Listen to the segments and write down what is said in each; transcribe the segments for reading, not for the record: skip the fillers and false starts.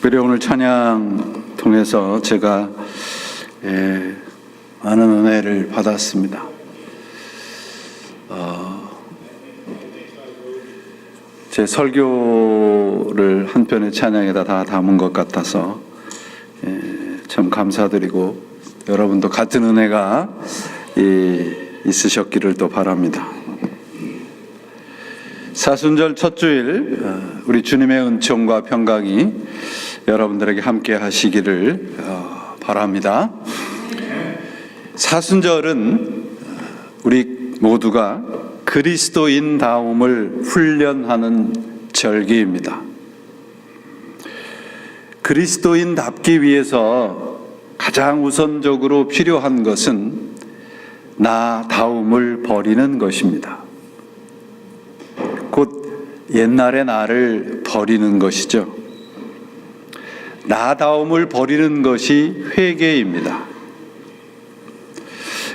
특별히 오늘 찬양 통해서 제가 많은 은혜를 받았습니다. 제 설교를 한 편의 찬양에다 다 담은 것 같아서 참 감사드리고, 여러분도 같은 은혜가 있으셨기를 또 바랍니다. 사순절 첫 주일 우리 주님의 은총과 평강이 여러분들에게 함께 하시기를 바랍니다. 사순절은 우리 모두가 그리스도인다움을 훈련하는 절기입니다. 그리스도인답기 위해서 가장 우선적으로 필요한 것은 나다움을 버리는 것입니다. 곧 옛날의 나를 버리는 것이죠. 나다움을 버리는 것이 회개입니다.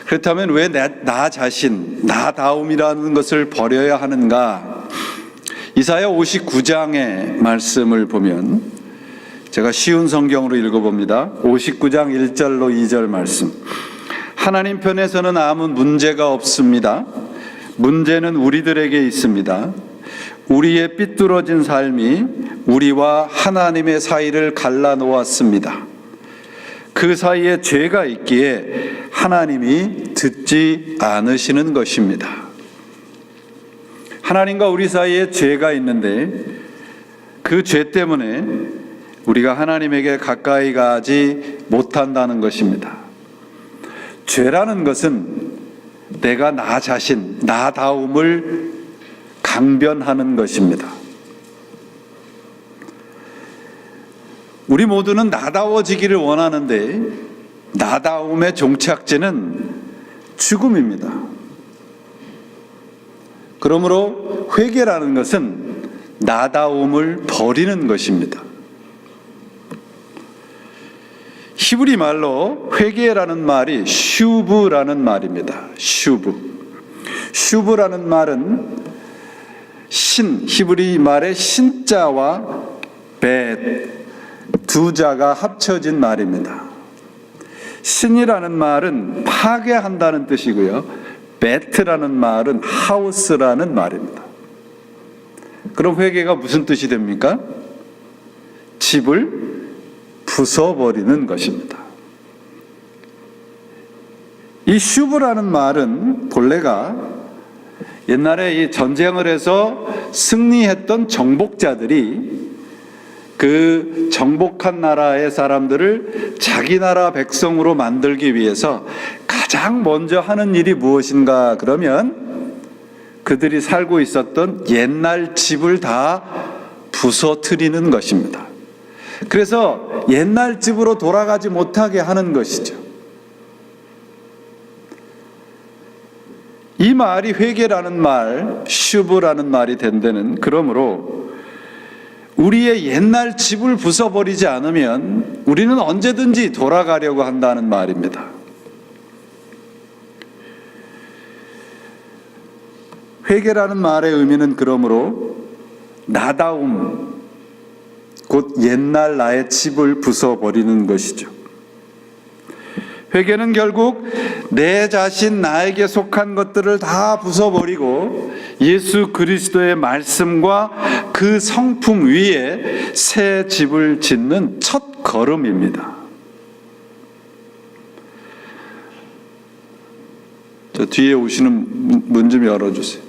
그렇다면 왜 나 자신, 나다움이라는 것을 버려야 하는가? 이사야 59장의 말씀을 보면, 제가 쉬운 성경으로 읽어봅니다. 59장 1절로 2절 말씀. 하나님 편에서는 아무 문제가 없습니다. 문제는 우리들에게 있습니다. 우리의 삐뚤어진 삶이 우리와 하나님의 사이를 갈라놓았습니다. 그 사이에 죄가 있기에 하나님이 듣지 않으시는 것입니다. 하나님과 우리 사이에 죄가 있는데 그 죄 때문에 우리가 하나님에게 가까이 가지 못한다는 것입니다. 죄라는 것은 내가 나 자신, 나다움을 강변하는 것입니다. 우리 모두는 나다워지기를 원하는데 나다움의 종착지는 죽음입니다. 그러므로 회개라는 것은 나다움을 버리는 것입니다. 히브리 말로 회개라는 말이 슈브라는 말입니다. 슈브라는 말은 히브리 말의 신자와 벳 두 자가 합쳐진 말입니다. 신이라는 말은 파괴한다는 뜻이고요, 벳이라는 말은 하우스라는 말입니다. 그럼 회개가 무슨 뜻이 됩니까? 집을 부숴버리는 것입니다. 이 슈브라는 말은 본래가 옛날에 이 전쟁을 해서 승리했던 정복자들이 그 정복한 나라의 사람들을 자기 나라 백성으로 만들기 위해서 가장 먼저 하는 일이 무엇인가 그러면 그들이 살고 있었던 옛날 집을 다 부서뜨리는 것입니다. 그래서 옛날 집으로 돌아가지 못하게 하는 것이죠. 이 말이 회개라는 말, 슈브라는 말이 된 데는 그러므로 우리의 옛날 집을 부숴버리지 않으면 우리는 언제든지 돌아가려고 한다는 말입니다. 회개라는 말의 의미는 그러므로 나다움, 곧 옛날 나의 집을 부숴버리는 것이죠. 회개는 결국 내 자신, 나에게 속한 것들을 다 부숴버리고 예수 그리스도의 말씀과 그 성품 위에 새 집을 짓는 첫 걸음입니다. 저 뒤에 오시는 문 좀 열어주세요.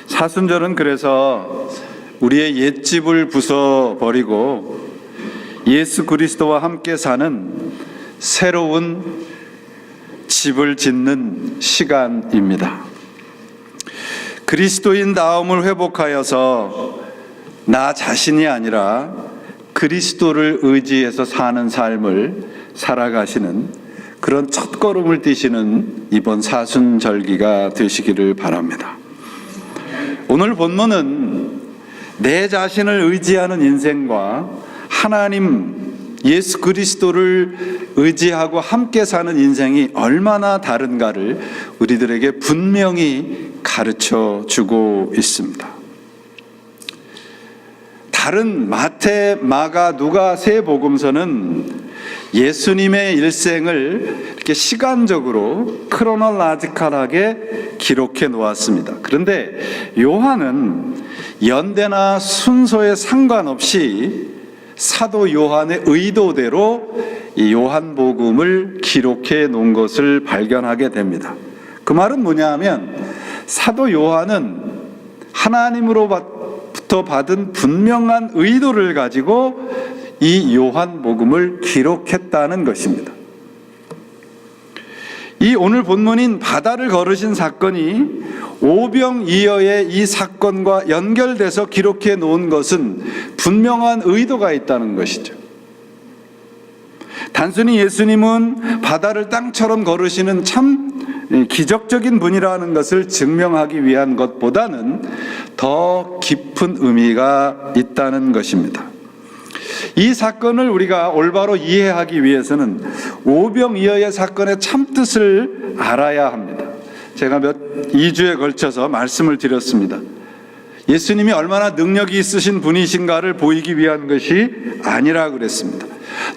사순절은 그래서 우리의 옛집을 부숴버리고 예수 그리스도와 함께 사는 새로운 집을 짓는 시간입니다. 그리스도인다움을 회복하여서 나 자신이 아니라 그리스도를 의지해서 사는 삶을 살아가시는 그런 첫걸음을 띄시는 이번 사순절기가 되시기를 바랍니다. 오늘 본문은 내 자신을 의지하는 인생과 하나님 예수 그리스도를 의지하고 함께 사는 인생이 얼마나 다른가를 우리들에게 분명히 가르쳐 주고 있습니다. 다른 마태, 마가, 누가 세 복음서는 예수님의 일생을 이렇게 시간적으로 크로놀라지컬하게 기록해 놓았습니다. 그런데 요한은 연대나 순서에 상관없이 사도 요한의 의도대로 이 요한복음을 기록해 놓은 것을 발견하게 됩니다. 그 말은 뭐냐 하면 사도 요한은 하나님으로부터 받은 분명한 의도를 가지고 이 요한복음을 기록했다는 것입니다. 이 오늘 본문인 바다를 걸으신 사건이 오병이어의 이 사건과 연결돼서 기록해 놓은 것은 분명한 의도가 있다는 것이죠. 단순히 예수님은 바다를 땅처럼 걸으시는 참 기적적인 분이라는 것을 증명하기 위한 것보다는 더 깊은 의미가 있다는 것입니다. 이 사건을 우리가 올바로 이해하기 위해서는 오병이어의 사건의 참뜻을 알아야 합니다. 제가 2주에 걸쳐서 말씀을 드렸습니다. 예수님이 얼마나 능력이 있으신 분이신가를 보이기 위한 것이 아니라 그랬습니다.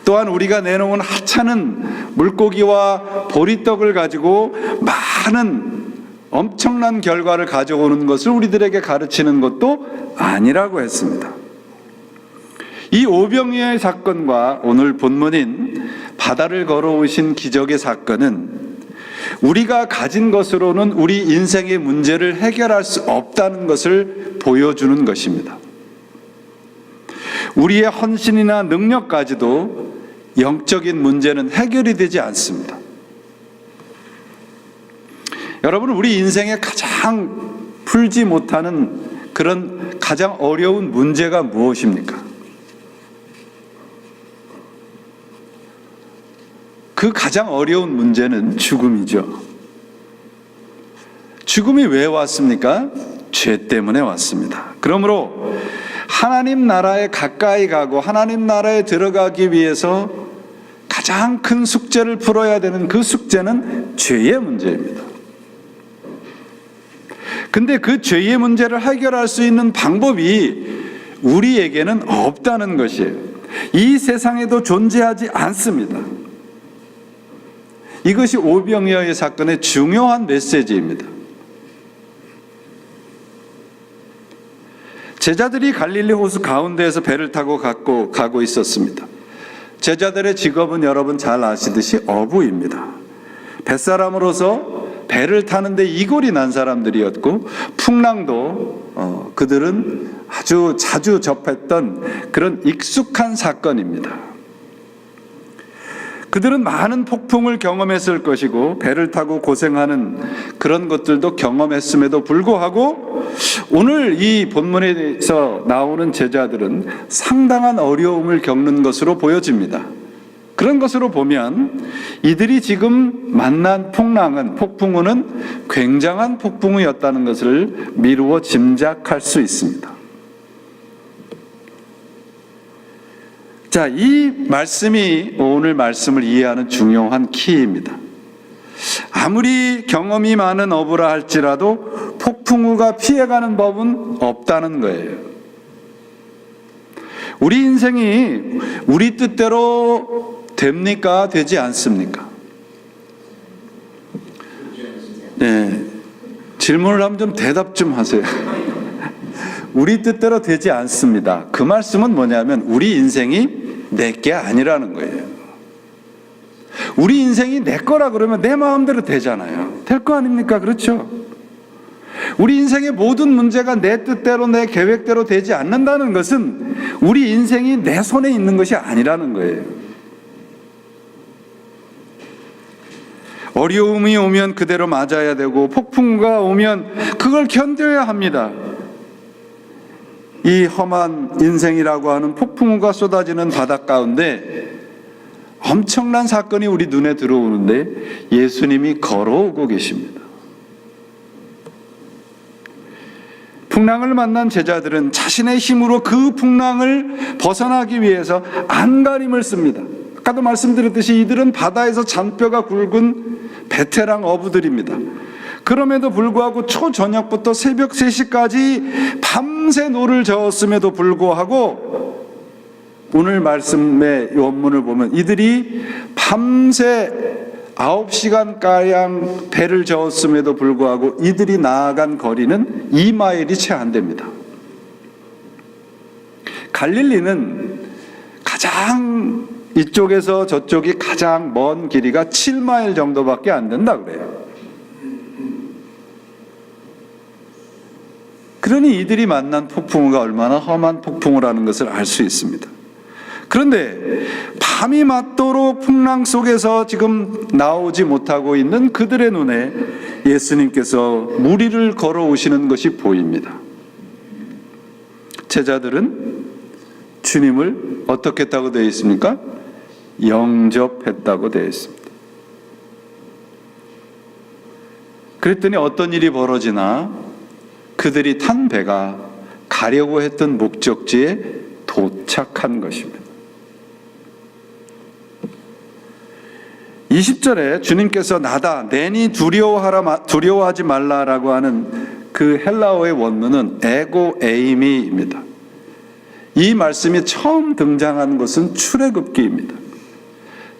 또한 우리가 내놓은 하찮은 물고기와 보리떡을 가지고 많은 엄청난 결과를 가져오는 것을 우리들에게 가르치는 것도 아니라고 했습니다. 이 오병이어의 사건과 오늘 본문인 바다를 걸어오신 기적의 사건은 우리가 가진 것으로는 우리 인생의 문제를 해결할 수 없다는 것을 보여주는 것입니다. 우리의 헌신이나 능력까지도 영적인 문제는 해결이 되지 않습니다. 여러분, 우리 인생에 가장 풀지 못하는 그런 가장 어려운 문제가 무엇입니까? 그 가장 어려운 문제는 죽음이죠. 죽음이 왜 왔습니까? 죄 때문에 왔습니다. 그러므로 하나님 나라에 가까이 가고 하나님 나라에 들어가기 위해서 가장 큰 숙제를 풀어야 되는 그 숙제는 죄의 문제입니다. 근데 그 죄의 문제를 해결할 수 있는 방법이 우리에게는 없다는 것이에요. 이 세상에도 존재하지 않습니다. 이것이 오병이어의 사건의 중요한 메시지입니다. 제자들이 갈릴리 호수 가운데에서 배를 타고 가고 있었습니다. 제자들의 직업은 여러분 잘 아시듯이 어부입니다. 뱃사람으로서 배를 타는데 이골이 난 사람들이었고 풍랑도 그들은 아주 자주 접했던 그런 익숙한 사건입니다. 그들은 많은 폭풍을 경험했을 것이고 배를 타고 고생하는 그런 것들도 경험했음에도 불구하고 오늘 이 본문에서 나오는 제자들은 상당한 어려움을 겪는 것으로 보여집니다. 그런 것으로 보면 이들이 지금 만난 폭풍우는 굉장한 폭풍우였다는 것을 미루어 짐작할 수 있습니다. 자, 이 말씀이 오늘 말씀을 이해하는 중요한 키입니다. 아무리 경험이 많은 어부라 할지라도 폭풍우가 피해가는 법은 없다는 거예요. 우리 인생이 우리 뜻대로 됩니까? 되지 않습니까? 네, 질문을 하면 좀 대답 좀 하세요. 우리 뜻대로 되지 않습니다. 그 말씀은 뭐냐면 우리 인생이 내 게 아니라는 거예요. 우리 인생이 내 거라 그러면 내 마음대로 되잖아요. 될 거 아닙니까? 그렇죠? 우리 인생의 모든 문제가 내 뜻대로 내 계획대로 되지 않는다는 것은 우리 인생이 내 손에 있는 것이 아니라는 거예요. 어려움이 오면 그대로 맞아야 되고 폭풍과 오면 그걸 견뎌야 합니다. 이 험한 인생이라고 하는 폭풍우가 쏟아지는 바다 가운데 엄청난 사건이 우리 눈에 들어오는데 예수님이 걸어오고 계십니다. 풍랑을 만난 제자들은 자신의 힘으로 그 풍랑을 벗어나기 위해서 안간힘을 씁니다. 아까도 말씀드렸듯이 이들은 바다에서 잔뼈가 굵은 베테랑 어부들입니다. 그럼에도 불구하고 초저녁부터 새벽 3시까지 밤새 노를 저었음에도 불구하고 오늘 말씀의 원문을 보면 이들이 밤새 9시간가량 배를 저었음에도 불구하고 이들이 나아간 거리는 2마일이 채 안 됩니다. 갈릴리는 가장 이쪽에서 저쪽이 가장 먼 길이가 7마일 정도밖에 안 된다 그래요. 그러니 이들이 만난 폭풍우가 얼마나 험한 폭풍우라는 것을 알 수 있습니다. 그런데 밤이 맞도록 풍랑 속에서 지금 나오지 못하고 있는 그들의 눈에 예수님께서 무리를 걸어오시는 것이 보입니다. 제자들은 주님을 어떻게 했다고 되어 있습니까? 영접했다고 되어 있습니다. 그랬더니 어떤 일이 벌어지나 그들이 탄 배가 가려고 했던 목적지에 도착한 것입니다. 20절에 주님께서 나다 내니 두려워하지 말라라고 하는 그 헬라어의 원문은 에고 에이미입니다. 이 말씀이 처음 등장한 것은 출애굽기입니다.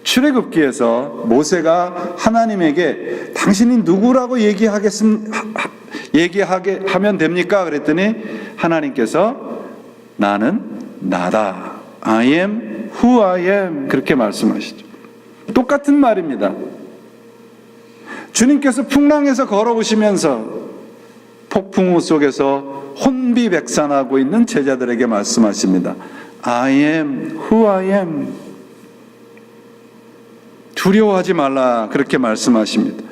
출애굽기에서 모세가 하나님에게 당신이 누구라고 얘기하게 하면 됩니까? 그랬더니 하나님께서 나는 나다. I am who I am. 그렇게 말씀하시죠. 똑같은 말입니다. 주님께서 풍랑에서 걸어오시면서 폭풍우 속에서 혼비백산하고 있는 제자들에게 말씀하십니다. I am who I am. 두려워하지 말라 그렇게 말씀하십니다.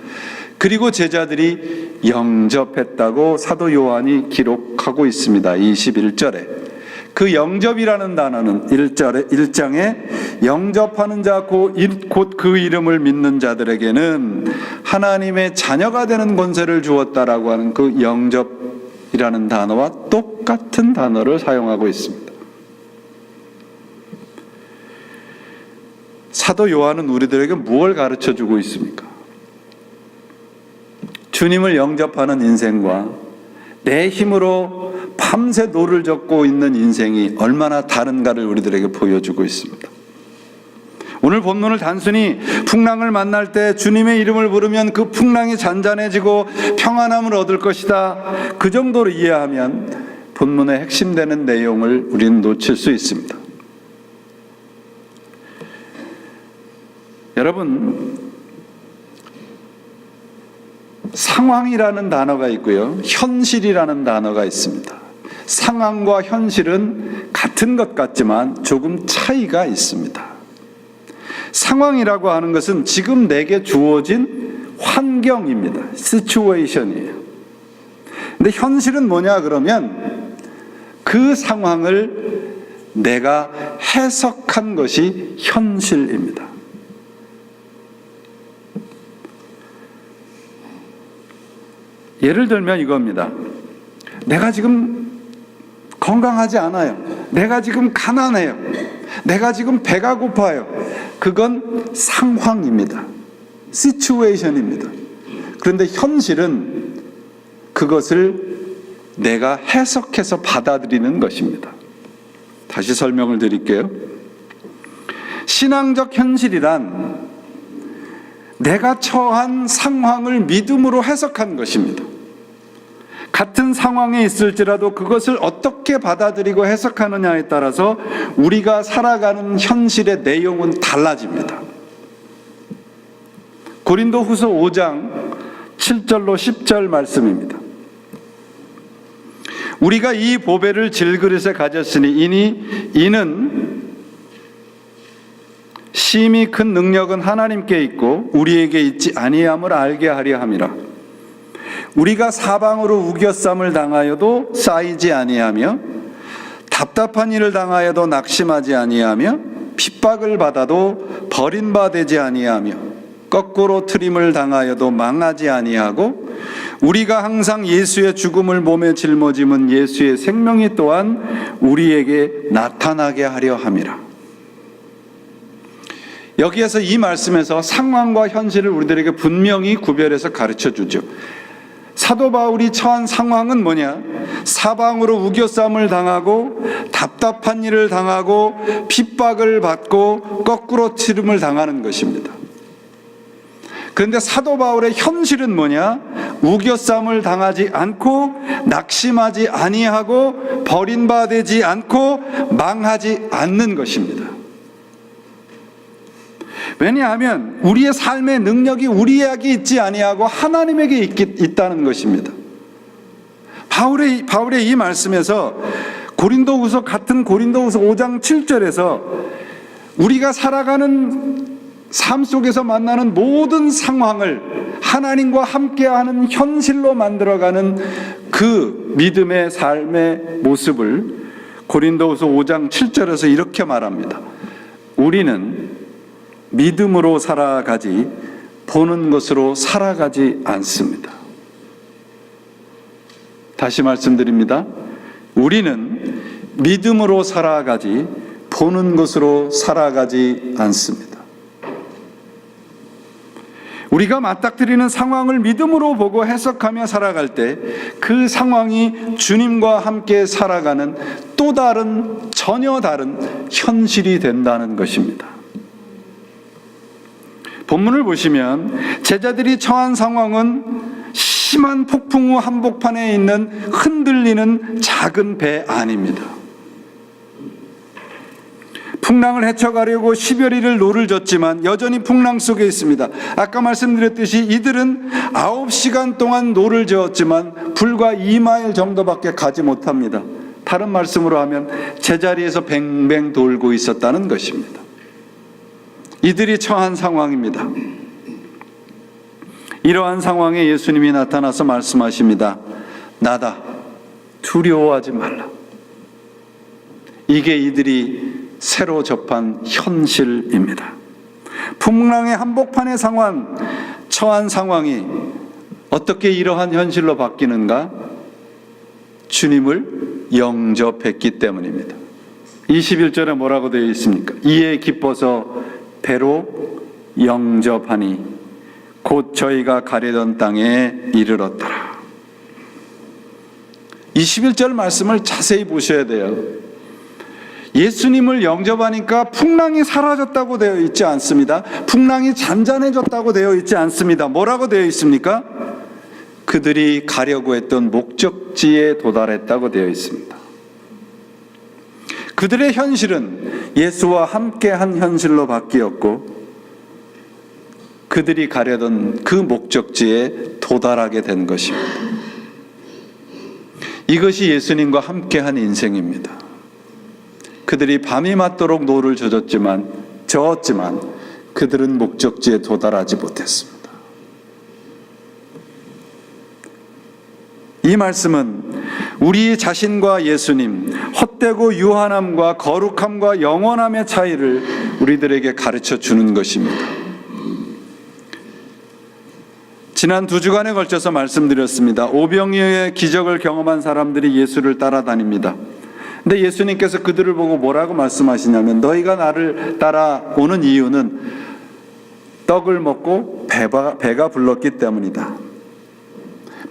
그리고 제자들이 영접했다고 사도 요한이 기록하고 있습니다. 21절에. 그 영접이라는 단어는 1장에 영접하는 자 곧 그 이름을 믿는 자들에게는 하나님의 자녀가 되는 권세를 주었다라고 하는 그 영접이라는 단어와 똑같은 단어를 사용하고 있습니다. 사도 요한은 우리들에게 무엇을 가르쳐주고 있습니까? 주님을 영접하는 인생과 내 힘으로 밤새 노를 젓고 있는 인생이 얼마나 다른가를 우리들에게 보여주고 있습니다. 오늘 본문을 단순히 풍랑을 만날 때 주님의 이름을 부르면 그 풍랑이 잔잔해지고 평안함을 얻을 것이다, 그 정도로 이해하면 본문의 핵심되는 내용을 우리는 놓칠 수 있습니다. 여러분, 상황이라는 단어가 있고요, 현실이라는 단어가 있습니다. 상황과 현실은 같은 것 같지만 조금 차이가 있습니다. 상황이라고 하는 것은 지금 내게 주어진 환경입니다. situation이에요. 근데 현실은 뭐냐 그러면 그 상황을 내가 해석한 것이 현실입니다. 예를 들면 이겁니다. 내가 지금 건강하지 않아요. 내가 지금 가난해요. 내가 지금 배가 고파요. 그건 상황입니다. situation입니다. 그런데 현실은 그것을 내가 해석해서 받아들이는 것입니다. 다시 설명을 드릴게요. 신앙적 현실이란 내가 처한 상황을 믿음으로 해석한 것입니다. 같은 상황에 있을지라도 그것을 어떻게 받아들이고 해석하느냐에 따라서 우리가 살아가는 현실의 내용은 달라집니다. 고린도후서 5장 7절로 10절 말씀입니다. 우리가 이 보배를 질그릇에 가졌으니 이는 심히 큰 능력은 하나님께 있고 우리에게 있지 아니함을 알게 하려 함이라. 우리가 사방으로 우겨쌈을 당하여도 쌓이지 아니하며 답답한 일을 당하여도 낙심하지 아니하며 핍박을 받아도 버린 바 되지 아니하며 거꾸로 트림을 당하여도 망하지 아니하고 우리가 항상 예수의 죽음을 몸에 짊어짐은 예수의 생명이 또한 우리에게 나타나게 하려 함이라. 여기에서 이 말씀에서 상황과 현실을 우리들에게 분명히 구별해서 가르쳐 주죠. 사도 바울이 처한 상황은 뭐냐? 사방으로 우겨쌈을 당하고 답답한 일을 당하고 핍박을 받고 거꾸로 치름을 당하는 것입니다. 그런데 사도 바울의 현실은 뭐냐? 우겨쌈을 당하지 않고 낙심하지 아니하고 버림받지 않고 망하지 않는 것입니다. 왜냐하면 우리의 삶의 능력이 우리에게 있지 아니하고 하나님에게 있다는 것입니다. 바울의 이 말씀에서 같은 고린도후서 5장 7절에서 우리가 살아가는 삶 속에서 만나는 모든 상황을 하나님과 함께하는 현실로 만들어가는 그 믿음의 삶의 모습을 고린도후서 5장 7절에서 이렇게 말합니다. 우리는 믿음으로 살아가지 보는 것으로 살아가지 않습니다. 다시 말씀드립니다. 우리는 믿음으로 살아가지 보는 것으로 살아가지 않습니다. 우리가 맞닥뜨리는 상황을 믿음으로 보고 해석하며 살아갈 때 그 상황이 주님과 함께 살아가는 또 다른, 전혀 다른 현실이 된다는 것입니다. 본문을 보시면 제자들이 처한 상황은 심한 폭풍 후 한복판에 있는 흔들리는 작은 배 안입니다. 풍랑을 헤쳐가려고 10여리를 노를 젓지만 여전히 풍랑 속에 있습니다. 아까 말씀드렸듯이 이들은 9시간 동안 노를 저었지만 불과 2마일 정도밖에 가지 못합니다. 다른 말씀으로 하면 제자리에서 뱅뱅 돌고 있었다는 것입니다. 이들이 처한 상황입니다. 이러한 상황에 예수님이 나타나서 말씀하십니다. 나다, 두려워하지 말라. 이게 이들이 새로 접한 현실입니다. 풍랑의 한복판에 처한 상황이 어떻게 이러한 현실로 바뀌는가? 주님을 영접했기 때문입니다. 21절에 뭐라고 되어 있습니까? 이에 기뻐서 배로 영접하니 곧 저희가 가려던 땅에 이르렀더라. 21절 말씀을 자세히 보셔야 돼요. 예수님을 영접하니까 풍랑이 사라졌다고 되어 있지 않습니다. 풍랑이 잔잔해졌다고 되어 있지 않습니다. 뭐라고 되어 있습니까? 그들이 가려고 했던 목적지에 도달했다고 되어 있습니다. 그들의 현실은 예수와 함께한 현실로 바뀌었고 그들이 가려던 그 목적지에 도달하게 된 것입니다. 이것이 예수님과 함께한 인생입니다. 그들이 밤이 맞도록 노를 저었지만 그들은 목적지에 도달하지 못했습니다. 이 말씀은 우리 자신과 예수님, 헛되고 유한함과 거룩함과 영원함의 차이를 우리들에게 가르쳐 주는 것입니다. 지난 2주간에 걸쳐서 말씀드렸습니다. 오병이어의 기적을 경험한 사람들이 예수를 따라다닙니다. 근데 예수님께서 그들을 보고 뭐라고 말씀하시냐면 너희가 나를 따라오는 이유는 떡을 먹고 배가 불렀기 때문이다.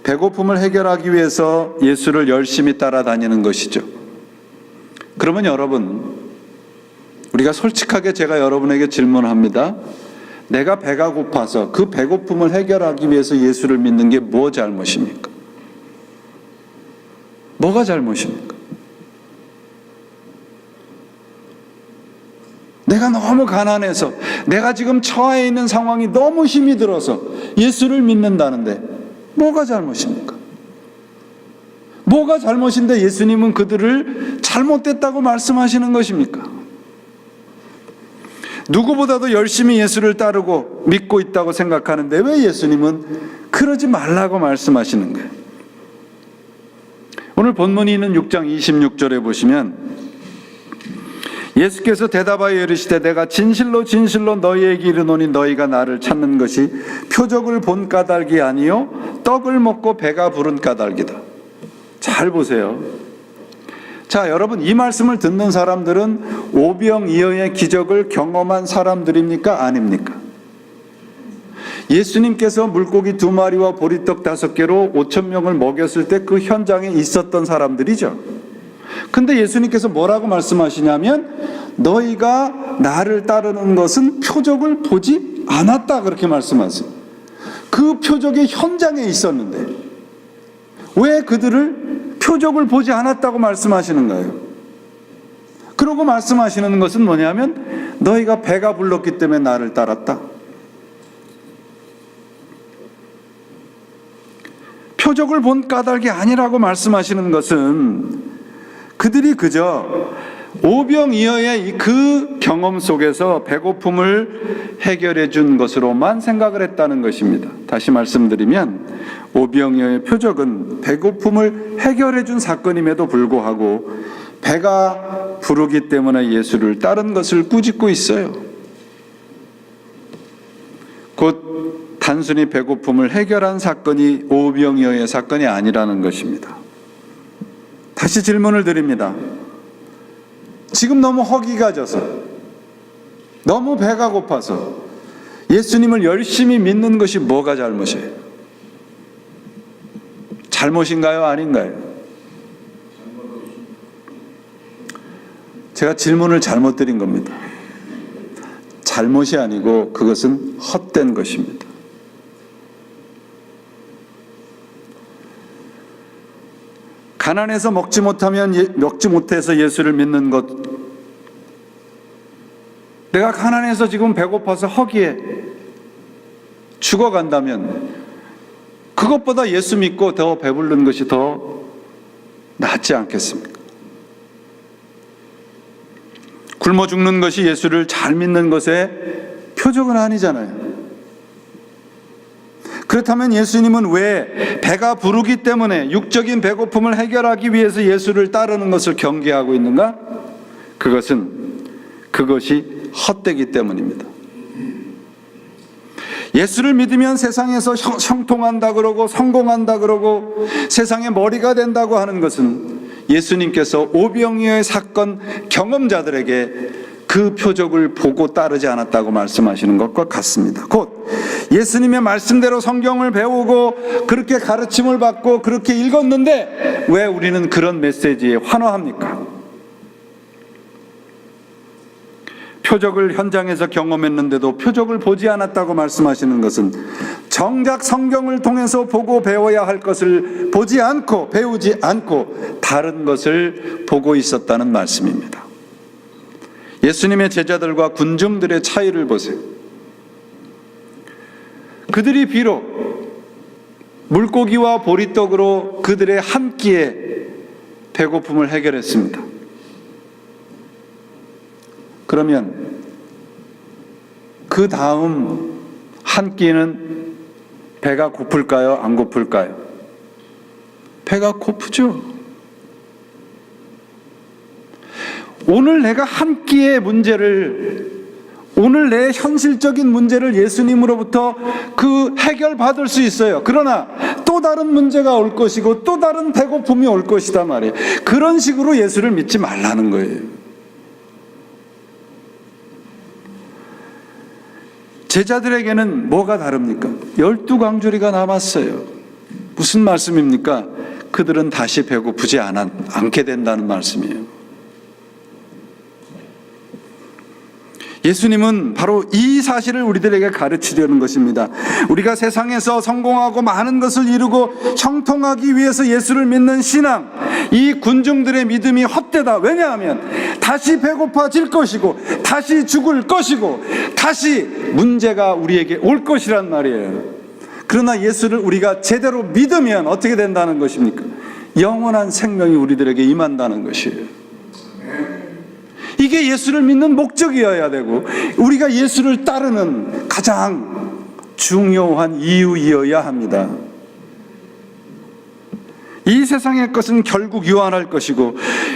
배고픔을 해결하기 위해서 예수를 열심히 따라다니는 것이죠. 그러면 여러분, 우리가 솔직하게 제가 여러분에게 질문합니다. 내가 배가 고파서 그 배고픔을 해결하기 위해서 예수를 믿는 게 뭐 잘못입니까? 뭐가 잘못입니까? 내가 너무 가난해서 내가 지금 처해 있는 상황이 너무 힘이 들어서 예수를 믿는다는데 뭐가 잘못입니까? 뭐가 잘못인데 예수님은 그들을 잘못됐다고 말씀하시는 것입니까? 누구보다도 열심히 예수를 따르고 믿고 있다고 생각하는데 왜 예수님은 그러지 말라고 말씀하시는 거예요? 오늘 본문이 있는 6장 26절에 보시면 예수께서 대답하여 이르시되 내가 진실로 진실로 너희에게 이르노니 너희가 나를 찾는 것이 표적을 본 까닭이 아니요 떡을 먹고 배가 부른 까닭이다. 잘 보세요. 자, 여러분, 이 말씀을 듣는 사람들은 오병이어의 기적을 경험한 사람들입니까? 아닙니까? 예수님께서 물고기 2마리와 보리떡 5개로 5,000명을 먹였을 때 그 현장에 있었던 사람들이죠. 근데 예수님께서 뭐라고 말씀하시냐면 너희가 나를 따르는 것은 표적을 보지 않았다, 그렇게 말씀하세요. 그 표적의 현장에 있었는데 왜 그들을 표적을 보지 않았다고 말씀하시는 거예요? 그러고 말씀하시는 것은 뭐냐면 너희가 배가 불렀기 때문에 나를 따랐다. 표적을 본 까닭이 아니라고 말씀하시는 것은 그들이 그저 오병이어의 그 경험 속에서 배고픔을 해결해 준 것으로만 생각을 했다는 것입니다. 다시 말씀드리면 오병이어의 표적은 배고픔을 해결해 준 사건임에도 불구하고 배가 부르기 때문에 예수를 따른 것을 꾸짖고 있어요. 곧 단순히 배고픔을 해결한 사건이 오병이어의 사건이 아니라는 것입니다. 다시 질문을 드립니다. 지금 너무 허기가 져서, 너무 배가 고파서 예수님을 열심히 믿는 것이 뭐가 잘못이에요? 잘못인가요? 아닌가요? 제가 질문을 잘못 드린 겁니다. 잘못이 아니고 그것은 헛된 것입니다. 가난해서 먹지 못해서 예수를 믿는 것, 내가 가난해서 지금 배고파서 허기에 죽어간다면 그것보다 예수 믿고 더 배부른 것이 더 낫지 않겠습니까? 굶어 죽는 것이 예수를 잘 믿는 것의 표적은 아니잖아요. 그렇다면 예수님은 왜 배가 부르기 때문에 육적인 배고픔을 해결하기 위해서 예수를 따르는 것을 경계하고 있는가? 그것이 헛되기 때문입니다. 예수를 믿으면 세상에서 형통한다 그러고 성공한다 그러고 세상의 머리가 된다고 하는 것은 예수님께서 오병이어의 사건 경험자들에게 그 표적을 보고 따르지 않았다고 말씀하시는 것과 같습니다. 곧 예수님의 말씀대로 성경을 배우고 그렇게 가르침을 받고 그렇게 읽었는데 왜 우리는 그런 메시지에 환호합니까? 표적을 현장에서 경험했는데도 표적을 보지 않았다고 말씀하시는 것은 정작 성경을 통해서 보고 배워야 할 것을 보지 않고 배우지 않고 다른 것을 보고 있었다는 말씀입니다. 예수님의 제자들과 군중들의 차이를 보세요. 그들이 비록 물고기와 보리떡으로 그들의 한 끼에 배고픔을 해결했습니다. 그러면 그 다음 한 끼는 배가 고플까요? 안 고플까요? 배가 고프죠. 오늘 내가 한 끼의 문제를, 오늘 내 현실적인 문제를 예수님으로부터 그 해결받을 수 있어요. 그러나 또 다른 문제가 올 것이고 또 다른 배고픔이 올 것이다 말이에요. 그런 식으로 예수를 믿지 말라는 거예요. 제자들에게는 뭐가 다릅니까? 12광주리가 남았어요. 무슨 말씀입니까? 그들은 다시 배고프지 않게 된다는 말씀이에요. 예수님은 바로 이 사실을 우리들에게 가르치려는 것입니다. 우리가 세상에서 성공하고 많은 것을 이루고 형통하기 위해서 예수를 믿는 신앙, 이 군중들의 믿음이 헛되다. 왜냐하면 다시 배고파질 것이고 다시 죽을 것이고 다시 문제가 우리에게 올 것이란 말이에요. 그러나 예수를 우리가 제대로 믿으면 어떻게 된다는 것입니까? 영원한 생명이 우리들에게 임한다는 것이에요. 이게 예수를 믿는 목적이어야 되고 우리가 예수를 따르는 가장 중요한 이유이어야 합니다. 이 세상의 것은 결국 유한할 것이고,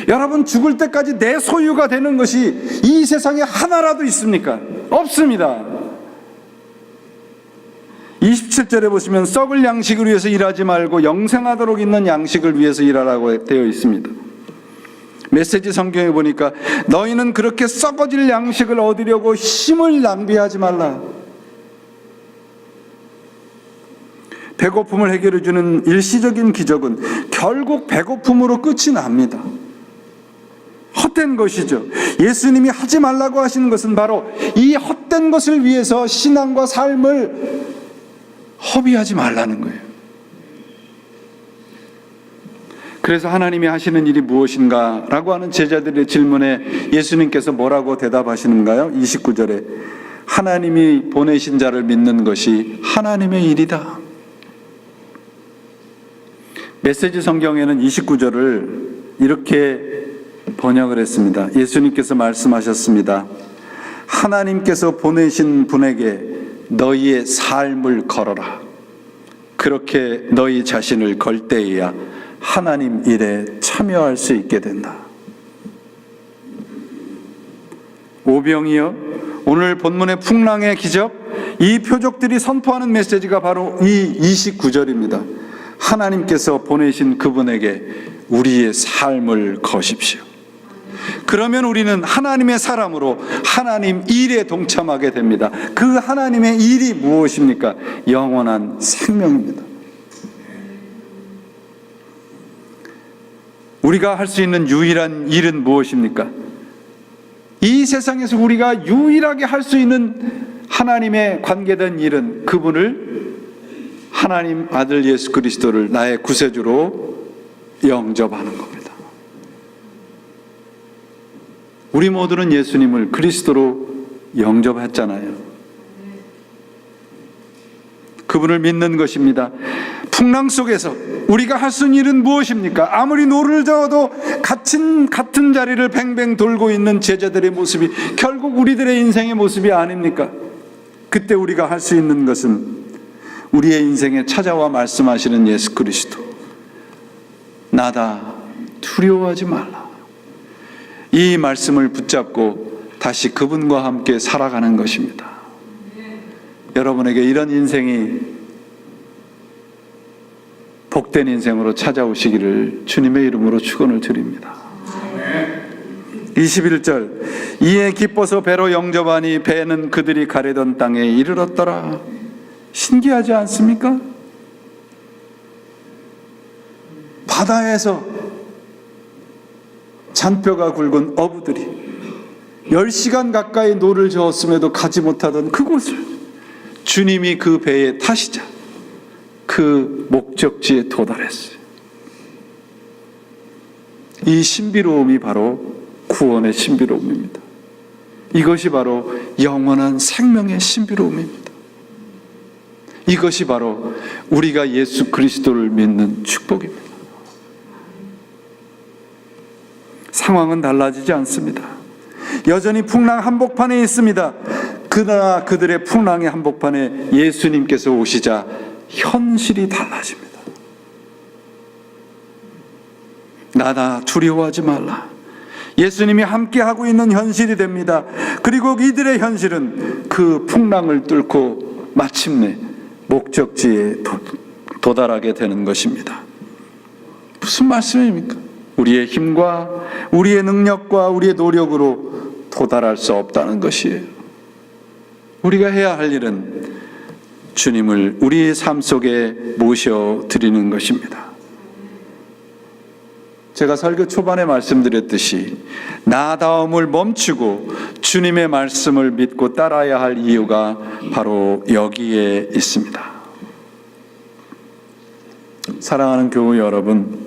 여러분 죽을 때까지 내 소유가 되는 것이 이 세상에 하나라도 있습니까? 없습니다. 27절에 보시면 썩을 양식을 위해서 일하지 말고 영생하도록 있는 양식을 위해서 일하라고 되어 있습니다. 메시지 성경에 보니까 너희는 그렇게 썩어질 양식을 얻으려고 힘을 낭비하지 말라. 배고픔을 해결해 주는 일시적인 기적은 결국 배고픔으로 끝이 납니다. 헛된 것이죠. 예수님이 하지 말라고 하시는 것은 바로 이 헛된 것을 위해서 신앙과 삶을 허비하지 말라는 거예요. 그래서 하나님이 하시는 일이 무엇인가? 라고 하는 제자들의 질문에 예수님께서 뭐라고 대답하시는가요? 29절에 하나님이 보내신 자를 믿는 것이 하나님의 일이다. 메시지 성경에는 29절을 이렇게 번역을 했습니다. 예수님께서 말씀하셨습니다. 하나님께서 보내신 분에게 너희의 삶을 걸어라. 그렇게 너희 자신을 걸 때에야 하나님 일에 참여할 수 있게 된다. 오병이어, 오늘 본문의 풍랑의 기적, 이 표적들이 선포하는 메시지가 바로 이 29절입니다. 하나님께서 보내신 그분에게 우리의 삶을 거십시오. 그러면 우리는 하나님의 사람으로 하나님 일에 동참하게 됩니다. 그 하나님의 일이 무엇입니까? 영원한 생명입니다. 우리가 할 수 있는 유일한 일은 무엇입니까? 이 세상에서 우리가 유일하게 할 수 있는 하나님의 관계된 일은 그분을, 하나님 아들 예수 그리스도를 나의 구세주로 영접하는 겁니다. 우리 모두는 예수님을 그리스도로 영접했잖아요. 그분을 믿는 것입니다. 풍랑 속에서 우리가 할 수 있는 일은 무엇입니까? 아무리 노를 저어도 같은 자리를 뱅뱅 돌고 있는 제자들의 모습이 결국 우리들의 인생의 모습이 아닙니까? 그때 우리가 할 수 있는 것은 우리의 인생에 찾아와 말씀하시는 예수 그리스도, 나다, 두려워하지 말라. 이 말씀을 붙잡고 다시 그분과 함께 살아가는 것입니다. 여러분에게 이런 인생이 복된 인생으로 찾아오시기를 주님의 이름으로 축원을 드립니다. 21절, 이에 기뻐서 배로 영접하니 배는 그들이 가려던 땅에 이르렀더라. 신기하지 않습니까? 바다에서 잔뼈가 굵은 어부들이 10시간 가까이 노를 저었음에도 가지 못하던 그곳을 주님이 그 배에 타시자 그 목적지에 도달했어요. 이 신비로움이 바로 구원의 신비로움입니다. 이것이 바로 영원한 생명의 신비로움입니다. 이것이 바로 우리가 예수 그리스도를 믿는 축복입니다. 상황은 달라지지 않습니다. 여전히 풍랑 한복판에 있습니다. 그러나 그들의 풍랑의 한복판에 예수님께서 오시자 현실이 달라집니다. 나다, 두려워하지 말라. 예수님이 함께하고 있는 현실이 됩니다. 그리고 이들의 현실은 그 풍랑을 뚫고 마침내 목적지에 도달하게 되는 것입니다. 무슨 말씀입니까? 우리의 힘과 우리의 능력과 우리의 노력으로 도달할 수 없다는 것이에요. 우리가 해야 할 일은 주님을 우리의 삶 속에 모셔드리는 것입니다. 제가 설교 초반에 말씀드렸듯이 나다움을 멈추고 주님의 말씀을 믿고 따라야 할 이유가 바로 여기에 있습니다. 사랑하는 교우 여러분,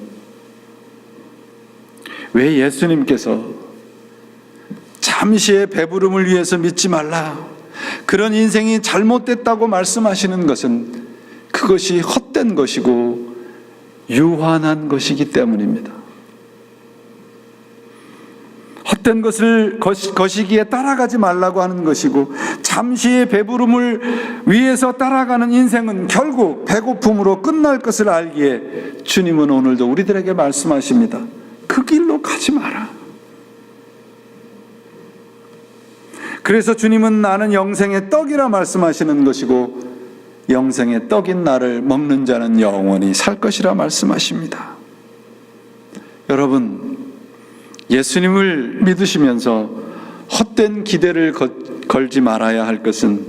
왜 예수님께서 잠시의 배부름을 위해서 믿지 말라, 그런 인생이 잘못됐다고 말씀하시는 것은 그것이 헛된 것이고 유한한 것이기 때문입니다. 헛된 것을 거시기에 따라가지 말라고 하는 것이고, 잠시의 배부름을 위해서 따라가는 인생은 결국 배고픔으로 끝날 것을 알기에 주님은 오늘도 우리들에게 말씀하십니다. 그 길로 가지 마라. 그래서 주님은 나는 영생의 떡이라 말씀하시는 것이고, 영생의 떡인 나를 먹는 자는 영원히 살 것이라 말씀하십니다. 여러분, 예수님을 믿으시면서 헛된 기대를 걸지 말아야 할 것은,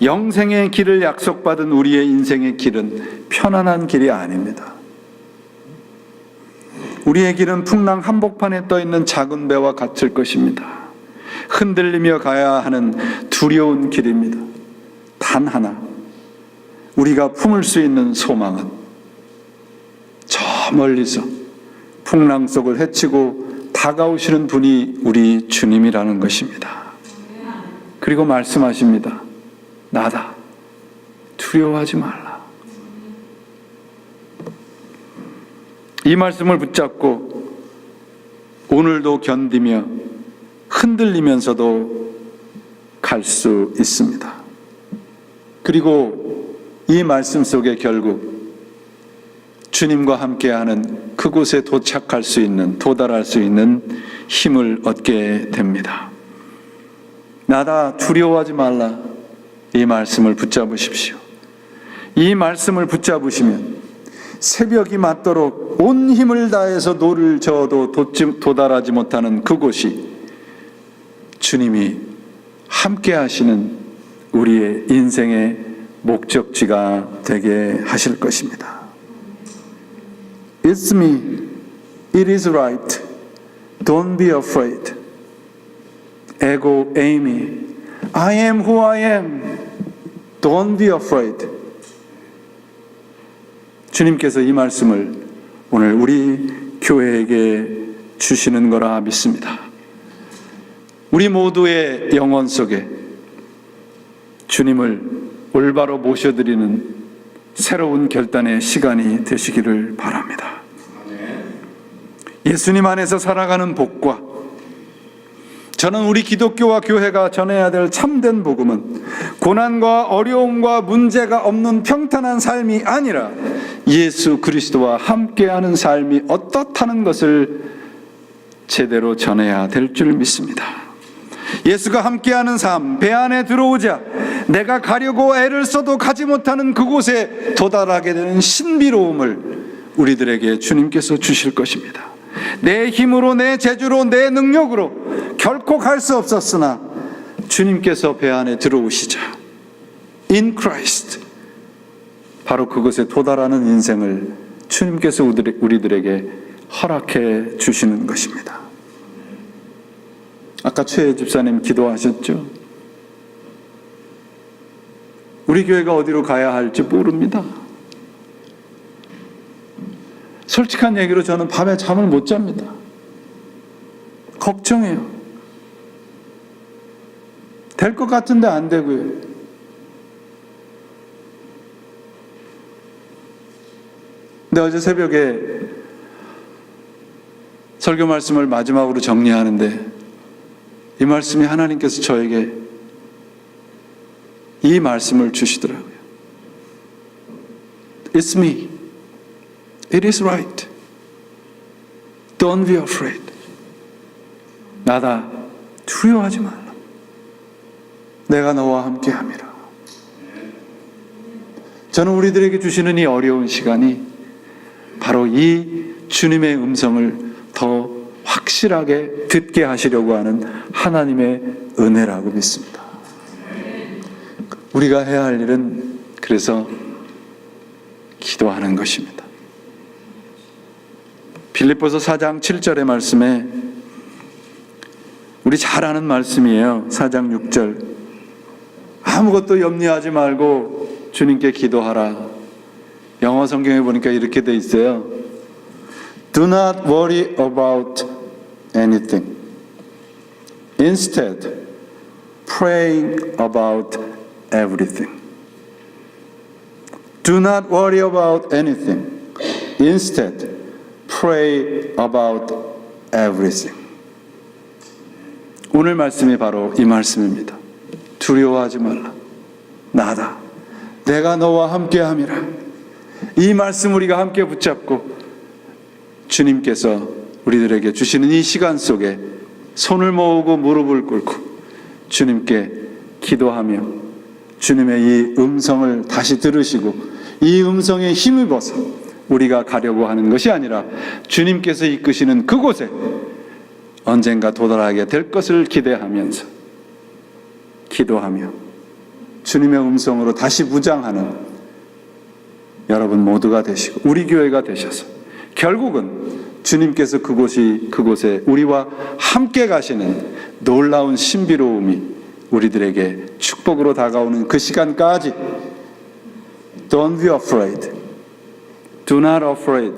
영생의 길을 약속받은 우리의 인생의 길은 편안한 길이 아닙니다. 우리의 길은 풍랑 한복판에 떠있는 작은 배와 같을 것입니다. 흔들리며 가야 하는 두려운 길입니다. 단 하나, 우리가 품을 수 있는 소망은 저 멀리서 풍랑 속을 헤치고 다가오시는 분이 우리 주님이라는 것입니다. 그리고 말씀하십니다. 나다. 두려워하지 말라. 이 말씀을 붙잡고 오늘도 견디며 흔들리면서도 갈 수 있습니다. 그리고 이 말씀 속에 결국 주님과 함께하는 그곳에 도착할 수 있는, 도달할 수 있는 힘을 얻게 됩니다. 나다, 두려워하지 말라. 이 말씀을 붙잡으십시오. 이 말씀을 붙잡으시면 새벽이 맞도록 온 힘을 다해서 노를 저어도 도달하지 못하는 그곳이 주님이 함께 하시는 우리의 인생의 목적지가 되게 하실 것입니다. It's me. It is right. Don't be afraid. Ego eimi. I am who I am. Don't be afraid. 주님께서 이 말씀을 오늘 우리 교회에게 주시는 거라 믿습니다. 우리 모두의 영혼 속에 주님을 올바로 모셔드리는 새로운 결단의 시간이 되시기를 바랍니다. 예수님 안에서 살아가는 복과, 저는 우리 기독교와 교회가 전해야 될 참된 복음은 고난과 어려움과 문제가 없는 평탄한 삶이 아니라 예수 그리스도와 함께하는 삶이 어떻다는 것을 제대로 전해야 될 줄 믿습니다. 예수가 함께하는 삶, 배 안에 들어오자 내가 가려고 애를 써도 가지 못하는 그곳에 도달하게 되는 신비로움을 우리들에게 주님께서 주실 것입니다. 내 힘으로, 내 재주로, 내 능력으로 결코 갈 수 없었으나 주님께서 배 안에 들어오시자 In Christ, 바로 그것에 도달하는 인생을 주님께서 우리들에게 허락해 주시는 것입니다. 아까 최 집사님 기도하셨죠? 우리 교회가 어디로 가야 할지 모릅니다. 솔직한 얘기로 저는 밤에 잠을 못 잡니다. 걱정해요. 될 것 같은데 안 되고요. 근데 어제 새벽에 설교 말씀을 마지막으로 정리하는데 이 말씀이 하나님께서 저에게 이 말씀을 주시더라고요. It's me. It is right. Don't be afraid. 나다. 두려워하지 말라. 내가 너와 함께함이라. 저는 우리들에게 주시는 이 어려운 시간이 바로 이 주님의 음성을 더 확실하게 듣게 하시려고 하는 하나님의 은혜라고 믿습니다. 우리가 해야 할 일은 그래서 기도하는 것입니다. 빌립보서 4장 7절의 말씀에 우리 잘 아는 말씀이에요. 4장 6절. 아무것도 염려하지 말고 주님께 기도하라. 영어 성경에 보니까 이렇게 돼 있어요. Do not worry about anything. Instead, praying about everything. Do not worry about anything. Instead, pray about everything. 오늘 말씀이 바로 이 말씀입니다. 두려워하지 말라. 나다. 내가 너와 함께함이라. 이 말씀 우리가 함께 붙잡고 주님께서 우리들에게 주시는 이 시간 속에 손을 모으고 무릎을 꿇고 주님께 기도하며 주님의 이 음성을 다시 들으시고 이 음성에 힘입어서 우리가 가려고 하는 것이 아니라 주님께서 이끄시는 그곳에 언젠가 도달하게 될 것을 기대하면서 기도하며 주님의 음성으로 다시 무장하는 여러분 모두가 되시고 우리 교회가 되셔서 결국은 주님께서 그곳에 우리와 함께 가시는 놀라운 신비로움이 우리들에게 축복으로 다가오는 그 시간까지 Don't be afraid. Do not afraid.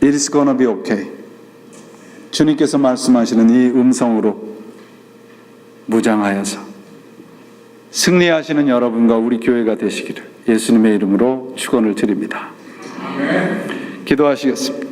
It is gonna be okay. 주님께서 말씀하시는 이 음성으로 무장하여서 승리하시는 여러분과 우리 교회가 되시기를 예수님의 이름으로 축원을 드립니다. 기도하시겠습니다.